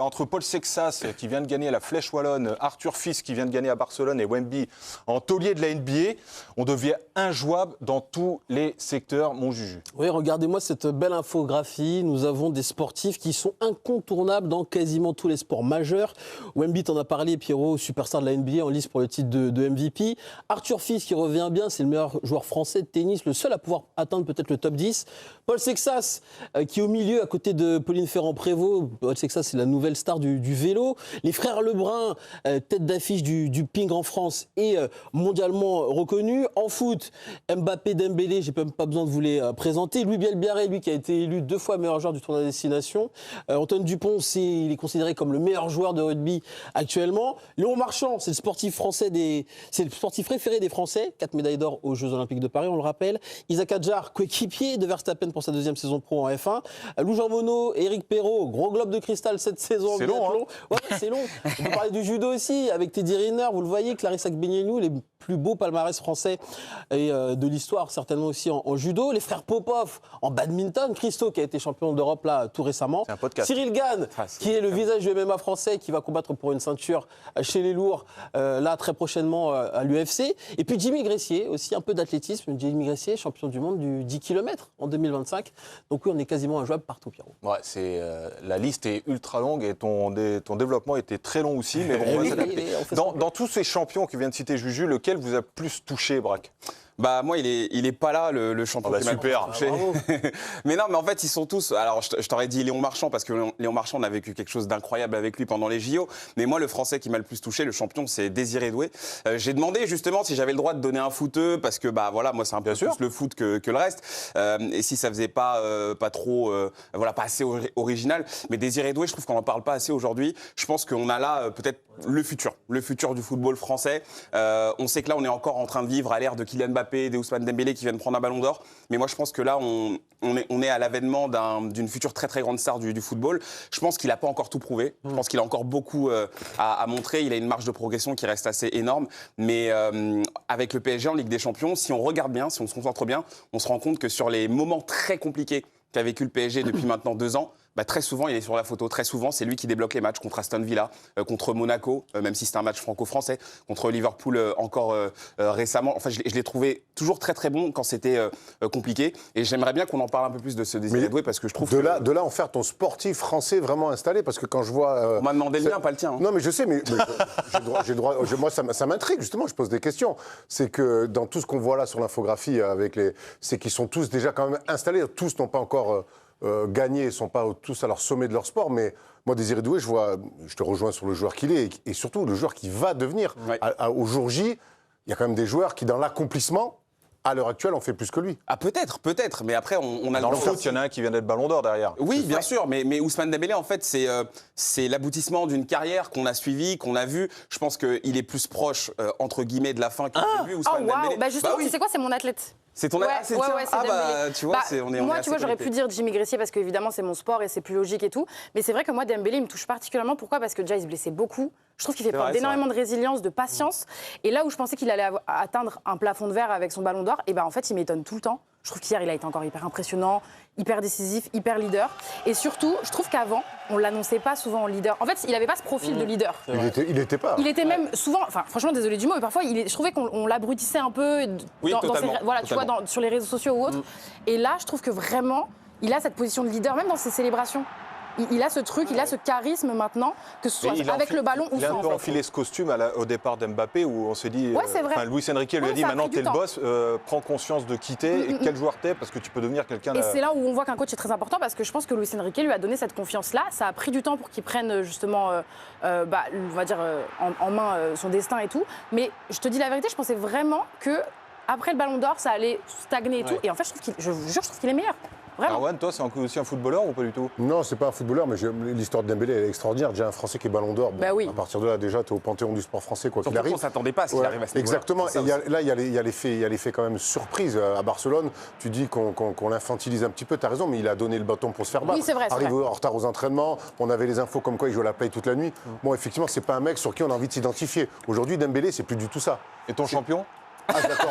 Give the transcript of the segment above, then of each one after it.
Entre Paul Sexas, qui vient de gagner à la Flèche Wallonne, Arthur Fils, qui vient de gagner à Barcelone, et Wemby en taulier de la NBA, on devient injouable dans tous les secteurs, mon Juju. Oui, regardez-moi cette belle infographie. Nous avons des sportifs qui sont incontournables dans quasiment tous les sports majeurs. Wemby, t'en as parlé, Pierrot, superstar de la NBA, en lice pour le titre de MVP. Arthur Fils, qui revient bien, c'est le meilleur joueur français de tennis, le seul à pouvoir atteindre peut-être le top 10. Paul Sexas, qui est au milieu, à côté de Pauline Ferrand-Prévot. Paul Sexas, c'est la nouvelle star du vélo. Les frères Lebrun, tête d'affiche du ping en France et mondialement reconnus. En foot, Mbappé, Dembélé, j'ai même pas besoin de vous les présenter. Louis Bielbiarré, lui qui a été élu 2 fois meilleur joueur du tournoi Destination. Antoine Dupont, il est considéré comme le meilleur joueur de rugby actuellement. Léon Marchand, c'est le sportif français c'est le sportif préféré des Français. 4 médailles d'or aux Jeux Olympiques de Paris, on le rappelle. Isaac Hadjar, coéquipier de Verstappen pour sa 2e saison pro en F1. Lou Jean Monod, Éric Perrault, gros globe de cristal cette saison. C'est long, hein. Ouais, c'est long. On peut parler du judo aussi, avec Teddy Riner, vous le voyez, Clarisse Agbenienou, les plus beaux palmarès français et de l'histoire, certainement aussi en judo. Les frères Popov en badminton. Christo, qui a été champion d'Europe là tout récemment. C'est un podcast. Cyril Gann, qui est le visage du MMA français, qui va combattre pour une ceinture chez les lourds, là très prochainement à l'UFC. Et puis Jimmy Gressier, aussi un peu d'athlétisme. Jimmy Gressier, champion du monde du 10 km en 2025. Donc oui, on est quasiment injouable partout, Pierrot. Ouais, la liste est ultra longue et ton développement était très long aussi, mais bon, on va s'adapter. Dans tous ces champions que vient de citer Juju, lequel vous a plus touché, Braque ? Bah moi il est pas là le champion. Ah bah super. Mais non, mais en fait ils sont tous. Alors je t'aurais dit Léon Marchand parce que Léon Marchand on a vécu quelque chose d'incroyable avec lui pendant les JO. Mais moi le Français qui m'a le plus touché, le champion, c'est Désiré Doué. J'ai demandé justement si j'avais le droit de donner un footeux parce que bah voilà moi c'est un peu plus le foot que le reste. Et si ça faisait pas trop pas assez original. Mais Désiré Doué, je trouve qu'on en parle pas assez aujourd'hui. Je pense qu'on a là peut-être le futur du football français. On sait que là on est encore en train de vivre à l'ère de Kylian Mbappé, de Ousmane Dembélé qui viennent prendre un ballon d'or. Mais moi, je pense que là, on est à l'avènement d'une future très, très grande star du football. Je pense qu'il n'a pas encore tout prouvé. Je pense qu'il a encore beaucoup à montrer. Il a une marge de progression qui reste assez énorme. Mais avec le PSG en Ligue des Champions, si on regarde bien, si on se concentre bien, on se rend compte que sur les moments très compliqués qu'a vécu le PSG depuis maintenant 2 ans, très souvent, il est sur la photo. Très souvent, c'est lui qui débloque les matchs contre Aston Villa, contre Monaco, même si c'était un match franco-français, contre Liverpool encore récemment. Enfin, je l'ai trouvé toujours très très bon quand c'était compliqué. Et j'aimerais bien qu'on en parle un peu plus de ce Désiré Doué parce que je trouve de là en faire ton sportif français vraiment installé, parce que quand je vois... On m'a demandé le mien, pas le tien. Hein. Non, mais je sais, mais j'ai le droit. Moi, ça m'intrigue justement. Je pose des questions. C'est que dans tout ce qu'on voit là sur l'infographie, c'est qu'ils sont tous déjà quand même installés. Tous n'ont pas encore gagnés, ils ne sont pas tous à leur sommet de leur sport, mais moi, Désiré Doué, je te rejoins sur le joueur qu'il est, et surtout le joueur qui va devenir. Ouais. Au jour J, il y a quand même des joueurs qui, dans l'accomplissement, à l'heure actuelle, on fait plus que lui. Ah, peut-être, mais après, on a... Dans le foot, il y en a un qui vient d'être ballon d'or derrière. Oui, bien sûr, mais Ousmane Dembélé, en fait, c'est l'aboutissement d'une carrière qu'on a suivie, qu'on a vue. Je pense qu'il est plus proche, entre guillemets, de la fin que du début, Ousmane Dembélé. Bah justement, tu sais quoi, c'est mon athlète. C'est ton c'est tu vois, moi, tu vois, j'aurais pu dire Jimmy Gressier parce qu'évidemment, c'est mon sport et c'est plus logique et tout. Mais c'est vrai que moi, Dembélé, il me touche particulièrement. Pourquoi ? Parce que déjà, il se blessait beaucoup. Je trouve qu'il fait preuve d'énormément de résilience, de patience. Et là où je pensais qu'il allait atteindre un plafond de verre avec son ballon d'or, et ben en fait, il m'étonne tout le temps. Je trouve qu'hier, il a été encore hyper impressionnant, hyper décisif, hyper leader. Et surtout, je trouve qu'avant, on ne l'annonçait pas souvent en leader. En fait, il n'avait pas ce profil de leader. Il était pas. Il était même souvent, enfin franchement, désolé du mot, mais parfois, je trouvais qu'on l'abrutissait un peu sur les réseaux sociaux ou autres. Et là, je trouve que vraiment, il a cette position de leader, même dans ses célébrations. Il a ce truc, il a ce charisme maintenant, que ce soit avec le ballon ou sans. Il a un peu enfilé ce costume au départ d'Mbappé où on s'est dit. Ouais, c'est vrai. Luis Enrique lui a dit maintenant t'es le boss, prends conscience de qui t'es et quel joueur t'es parce que tu peux devenir quelqu'un. Et c'est là où on voit qu'un coach est très important parce que je pense que Luis Enrique lui a donné cette confiance-là. Ça a pris du temps pour qu'il prenne justement, on va dire, en main son destin et tout. Mais je te dis la vérité, je pensais vraiment que après le Ballon d'Or, ça allait stagner et tout. Et en fait, je vous jure, je trouve qu'il est meilleur. Arwan, toi, c'est aussi un footballeur ou pas du tout ? Non, c'est pas un footballeur, mais l'histoire de Dembélé est extraordinaire. Déjà un Français qui est ballon d'or. Bah oui. À partir de là, déjà, tu es au panthéon du sport français, quoi qu'il arrive. On ne s'attendait pas à ce qu'il arrive à ce niveau-là. Exactement. Et là, il y a l'effet quand même surprise à Barcelone. Tu dis qu'on l'infantilise un petit peu, tu as raison, mais il a donné le bâton pour se faire battre. Oui, c'est vrai. Arrive en retard aux entraînements. On avait les infos comme quoi il jouait à la play toute la nuit. Bon, effectivement, c'est pas un mec sur qui on a envie de s'identifier. Aujourd'hui, Dembélé, c'est plus du tout ça. Et ton champion ? Ah, d'accord.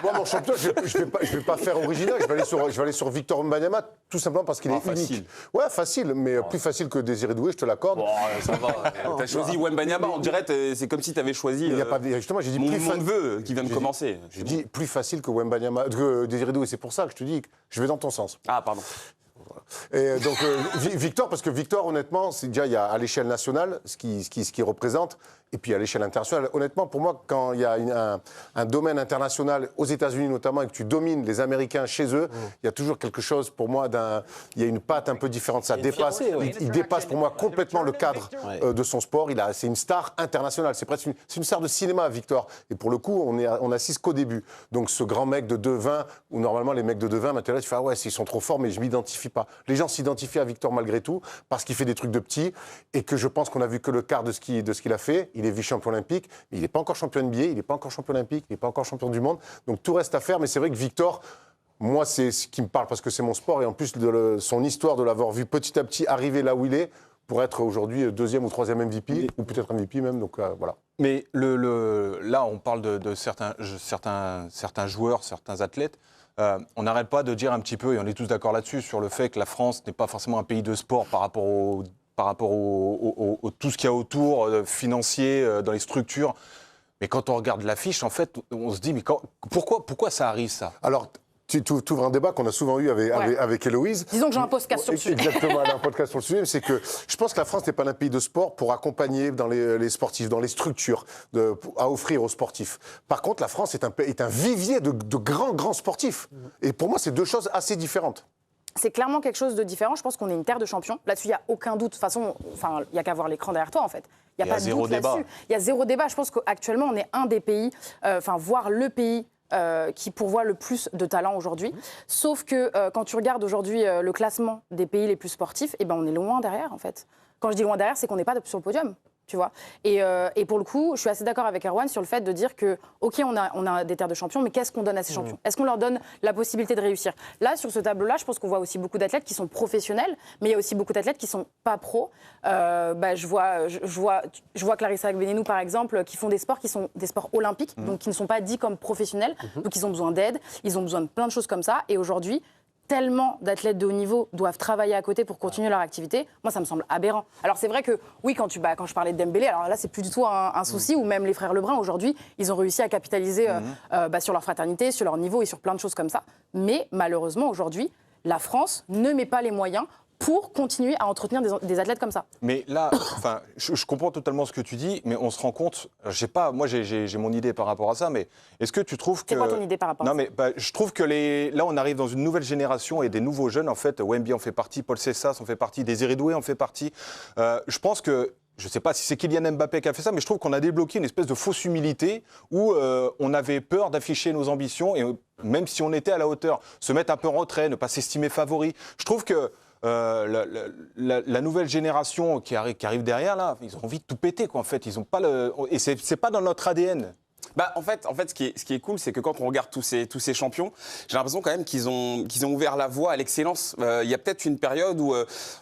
Moi, mon champion, je vais pas faire original. Je vais aller sur Victor Wembanyama, tout simplement parce qu'il est unique. Ouais, facile, mais plus facile que Désiré Doué, je te l'accorde. Bon, ça va. T'as choisi Wembanyama, on dirait, c'est comme si t'avais choisi. Justement, j'ai dit mon neveu qui vient de commencer. J'ai dit plus facile que Wembanyama, que Désiré Doué. C'est pour ça que je te dis que je vais dans ton sens. Ah, pardon. Et donc Victor, parce que Victor, honnêtement, c'est déjà il y a à l'échelle nationale ce qui représente, et puis à l'échelle internationale. Honnêtement, pour moi, quand il y a un domaine international, aux États-Unis notamment, et que tu domines les Américains chez eux, il y a toujours quelque chose, pour moi, il y a une patte un peu différente. Ça dépasse, il dépasse pour moi complètement le cadre de son sport. C'est une star internationale. C'est presque une star de cinéma, Victor. Et pour le coup, on assiste qu'au début. Donc ce grand mec de 2,20, où normalement les mecs de 2,20, maintenant tu fais, ah ouais, ils sont trop forts, mais je m'identifie pas. Les gens s'identifient à Victor malgré tout, parce qu'il fait des trucs de petits, et que je pense qu'on a vu que le quart de ce qu'il a fait. Il est vice-champion olympique, mais il n'est pas encore champion NBA, il n'est pas encore champion olympique, il n'est pas encore champion du monde. Donc tout reste à faire, mais c'est vrai que Victor, moi, c'est ce qui me parle parce que c'est mon sport, et en plus de son histoire de l'avoir vu petit à petit arriver là où il est, pour être aujourd'hui deuxième ou troisième MVP, ou peut-être MVP même, donc voilà. Mais là, on parle de certains joueurs, certains athlètes. On n'arrête pas de dire un petit peu, et on est tous d'accord là-dessus, sur le fait que la France n'est pas forcément un pays de sport par rapport au tout ce qu'il y a autour, financier, dans les structures. Mais quand on regarde l'affiche, en fait, on se dit, mais pourquoi ça arrive, ça ? Alors, tu ouvres un débat qu'on a souvent eu avec Héloïse. Disons que j'ai un podcast sur le sujet. Exactement, elle a un podcast sur le sujet. C'est que je pense que la France n'est pas un pays de sport pour accompagner dans les sportifs, dans les structures, à offrir aux sportifs. Par contre, la France est un vivier de grands sportifs. Et pour moi, c'est deux choses assez différentes. C'est clairement quelque chose de différent. Je pense qu'on est une terre de champions. Là-dessus, il n'y a aucun doute. De toute façon, il n'y a qu'à voir l'écran derrière toi, en fait. Il n'y a pas de doute là-dessus. Il y a zéro débat. Je pense qu'actuellement, on est un des pays, voire le pays qui pourvoit le plus de talents aujourd'hui. Sauf que quand tu regardes aujourd'hui le classement des pays les plus sportifs, on est loin derrière, en fait. Quand je dis loin derrière, c'est qu'on n'est pas sur le podium. Tu vois. Et pour le coup, je suis assez d'accord avec Erwan sur le fait de dire que, OK, on a des terres de champions, mais qu'est-ce qu'on donne à ces champions ? Est-ce qu'on leur donne la possibilité de réussir ? Là, sur ce tableau-là, je pense qu'on voit aussi beaucoup d'athlètes qui sont professionnels, mais il y a aussi beaucoup d'athlètes qui ne sont pas pros. Je vois Clarissa Agbenienou, par exemple, qui font des sports qui sont des sports olympiques, donc qui ne sont pas dits comme professionnels. Donc ils ont besoin d'aide, ils ont besoin de plein de choses comme ça. Et aujourd'hui, tellement d'athlètes de haut niveau doivent travailler à côté pour continuer leur activité, moi ça me semble aberrant. Alors c'est vrai que oui, quand je parlais de Dembélé, alors là c'est plus du tout un souci, ou même les frères Lebrun aujourd'hui, ils ont réussi à capitaliser sur leur fraternité, sur leur niveau et sur plein de choses comme ça. Mais malheureusement aujourd'hui, la France ne met pas les moyens pour continuer à entretenir des athlètes comme ça. Mais là, je comprends totalement ce que tu dis, mais on se rend compte, moi j'ai mon idée par rapport à ça, mais est-ce que tu trouves que... C'est quoi ton idée par rapport à ça ? Non, mais je trouve que là on arrive dans une nouvelle génération et des nouveaux jeunes, en fait, Wemby en fait partie, Paul Cessas en fait partie, Désiré Doué en fait partie. Je pense que, je ne sais pas si c'est Kylian Mbappé qui a fait ça, mais je trouve qu'on a débloqué une espèce de fausse humilité où on avait peur d'afficher nos ambitions, et même si on était à la hauteur, se mettre un peu en retrait, ne pas s'estimer favori. Je trouve que la nouvelle génération qui arrive derrière, là, ils ont envie de tout péter, quoi, en fait. Ils ont pas et c'est pas dans notre ADN. En fait, ce qui est cool, c'est que quand on regarde tous ces champions, j'ai l'impression quand même qu'ils ont ouvert la voie à l'excellence. Il y a peut-être une période où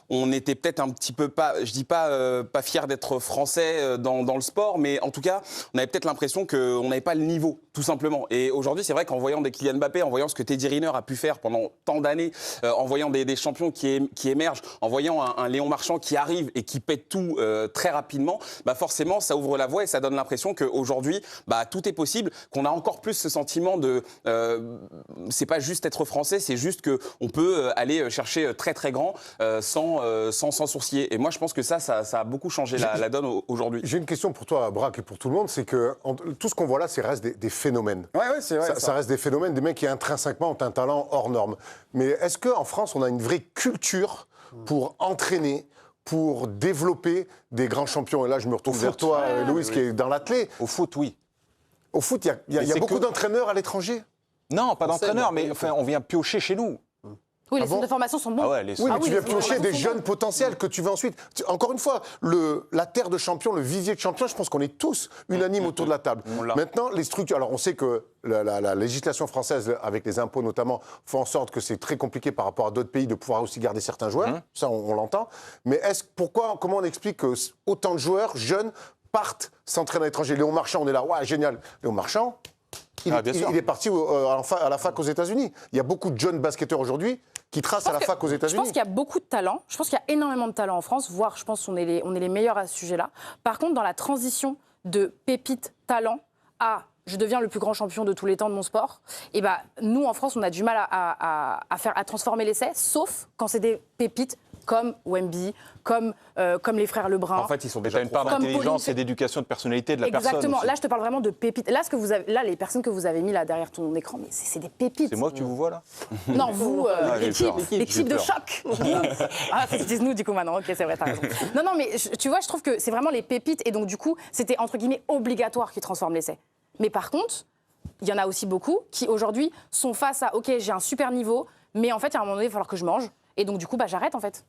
on était peut-être un petit peu pas fiers d'être français dans le sport, mais en tout cas, on avait peut-être l'impression qu'on n'avait pas le niveau, tout simplement. Et aujourd'hui, c'est vrai qu'en voyant des Kylian Mbappé, en voyant ce que Teddy Riner a pu faire pendant tant d'années, en voyant des champions qui émergent, en voyant un Léon Marchand qui arrive et qui pète tout très rapidement, forcément, ça ouvre la voie et ça donne l'impression qu'aujourd'hui, tout est possible, qu'on a encore plus ce sentiment de c'est pas juste être français, c'est juste qu'on peut aller chercher très très grand sans sourciller. Et moi je pense que ça a beaucoup changé la donne aujourd'hui. J'ai une question pour toi, Braque, et pour tout le monde, c'est que tout ce qu'on voit là, c'est reste des phénomènes. Ouais, c'est vrai. Ça reste des phénomènes, des mecs qui intrinsèquement ont un talent hors norme. Mais est-ce qu'en France, on a une vraie culture pour entraîner, pour développer des grands champions? Et là, je me retourne vers toi, Louise, qui est dans l'athlète. Au foot, oui. Au foot, il y a beaucoup d'entraîneurs à l'étranger? Non, pas d'entraîneurs, mais on vient piocher chez nous. Oui, les centres de formation sont bons. Ah ouais, oui, mais tu viens piocher des jeunes potentiels que tu vas ensuite... Encore une fois, la terre de champions, le vivier de champions, je pense qu'on est tous unanimes autour de la table. Maintenant, les structures... Alors, on sait que la législation française, avec les impôts notamment, fait en sorte que c'est très compliqué par rapport à d'autres pays de pouvoir aussi garder certains joueurs. Ça, on l'entend. Mais comment on explique que autant de joueurs jeunes partent s'entraîner à l'étranger? Léon Marchand, on est là, ouais, génial. Léon Marchand, il est parti à la fac aux États-Unis. Il y a beaucoup de jeunes basketteurs aujourd'hui qui tracent à la fac aux États-Unis. Je pense qu'il y a beaucoup de talent. Je pense qu'il y a énormément de talent en France, voire je pense qu'on est les meilleurs à ce sujet-là. Par contre, dans la transition de pépite talent à je deviens le plus grand champion de tous les temps de mon sport, et ben nous en France on a du mal à transformer l'essai, sauf quand c'est des pépites comme Wemby, comme les frères Lebrun. En fait, ils sont déjà une part d'intelligence et d'éducation de personnalité de la personne. Exactement. Là, je te parle vraiment de pépites. Là, les personnes que vous avez mis là derrière ton écran, mais c'est des pépites. C'est moi que tu vous vois là? Non, vous, l'équipe de choc. Ah, c'est nous du coup maintenant. Ok, c'est vrai, t'as raison. Non, mais tu vois, je trouve que c'est vraiment les pépites et donc du coup, c'était entre guillemets obligatoire qu'ils transforment l'essai. Mais par contre, il y en a aussi beaucoup qui aujourd'hui sont face à ok, j'ai un super niveau, mais en fait, à un moment donné, il va falloir que je mange. Et donc, du coup, j'arrête, en fait.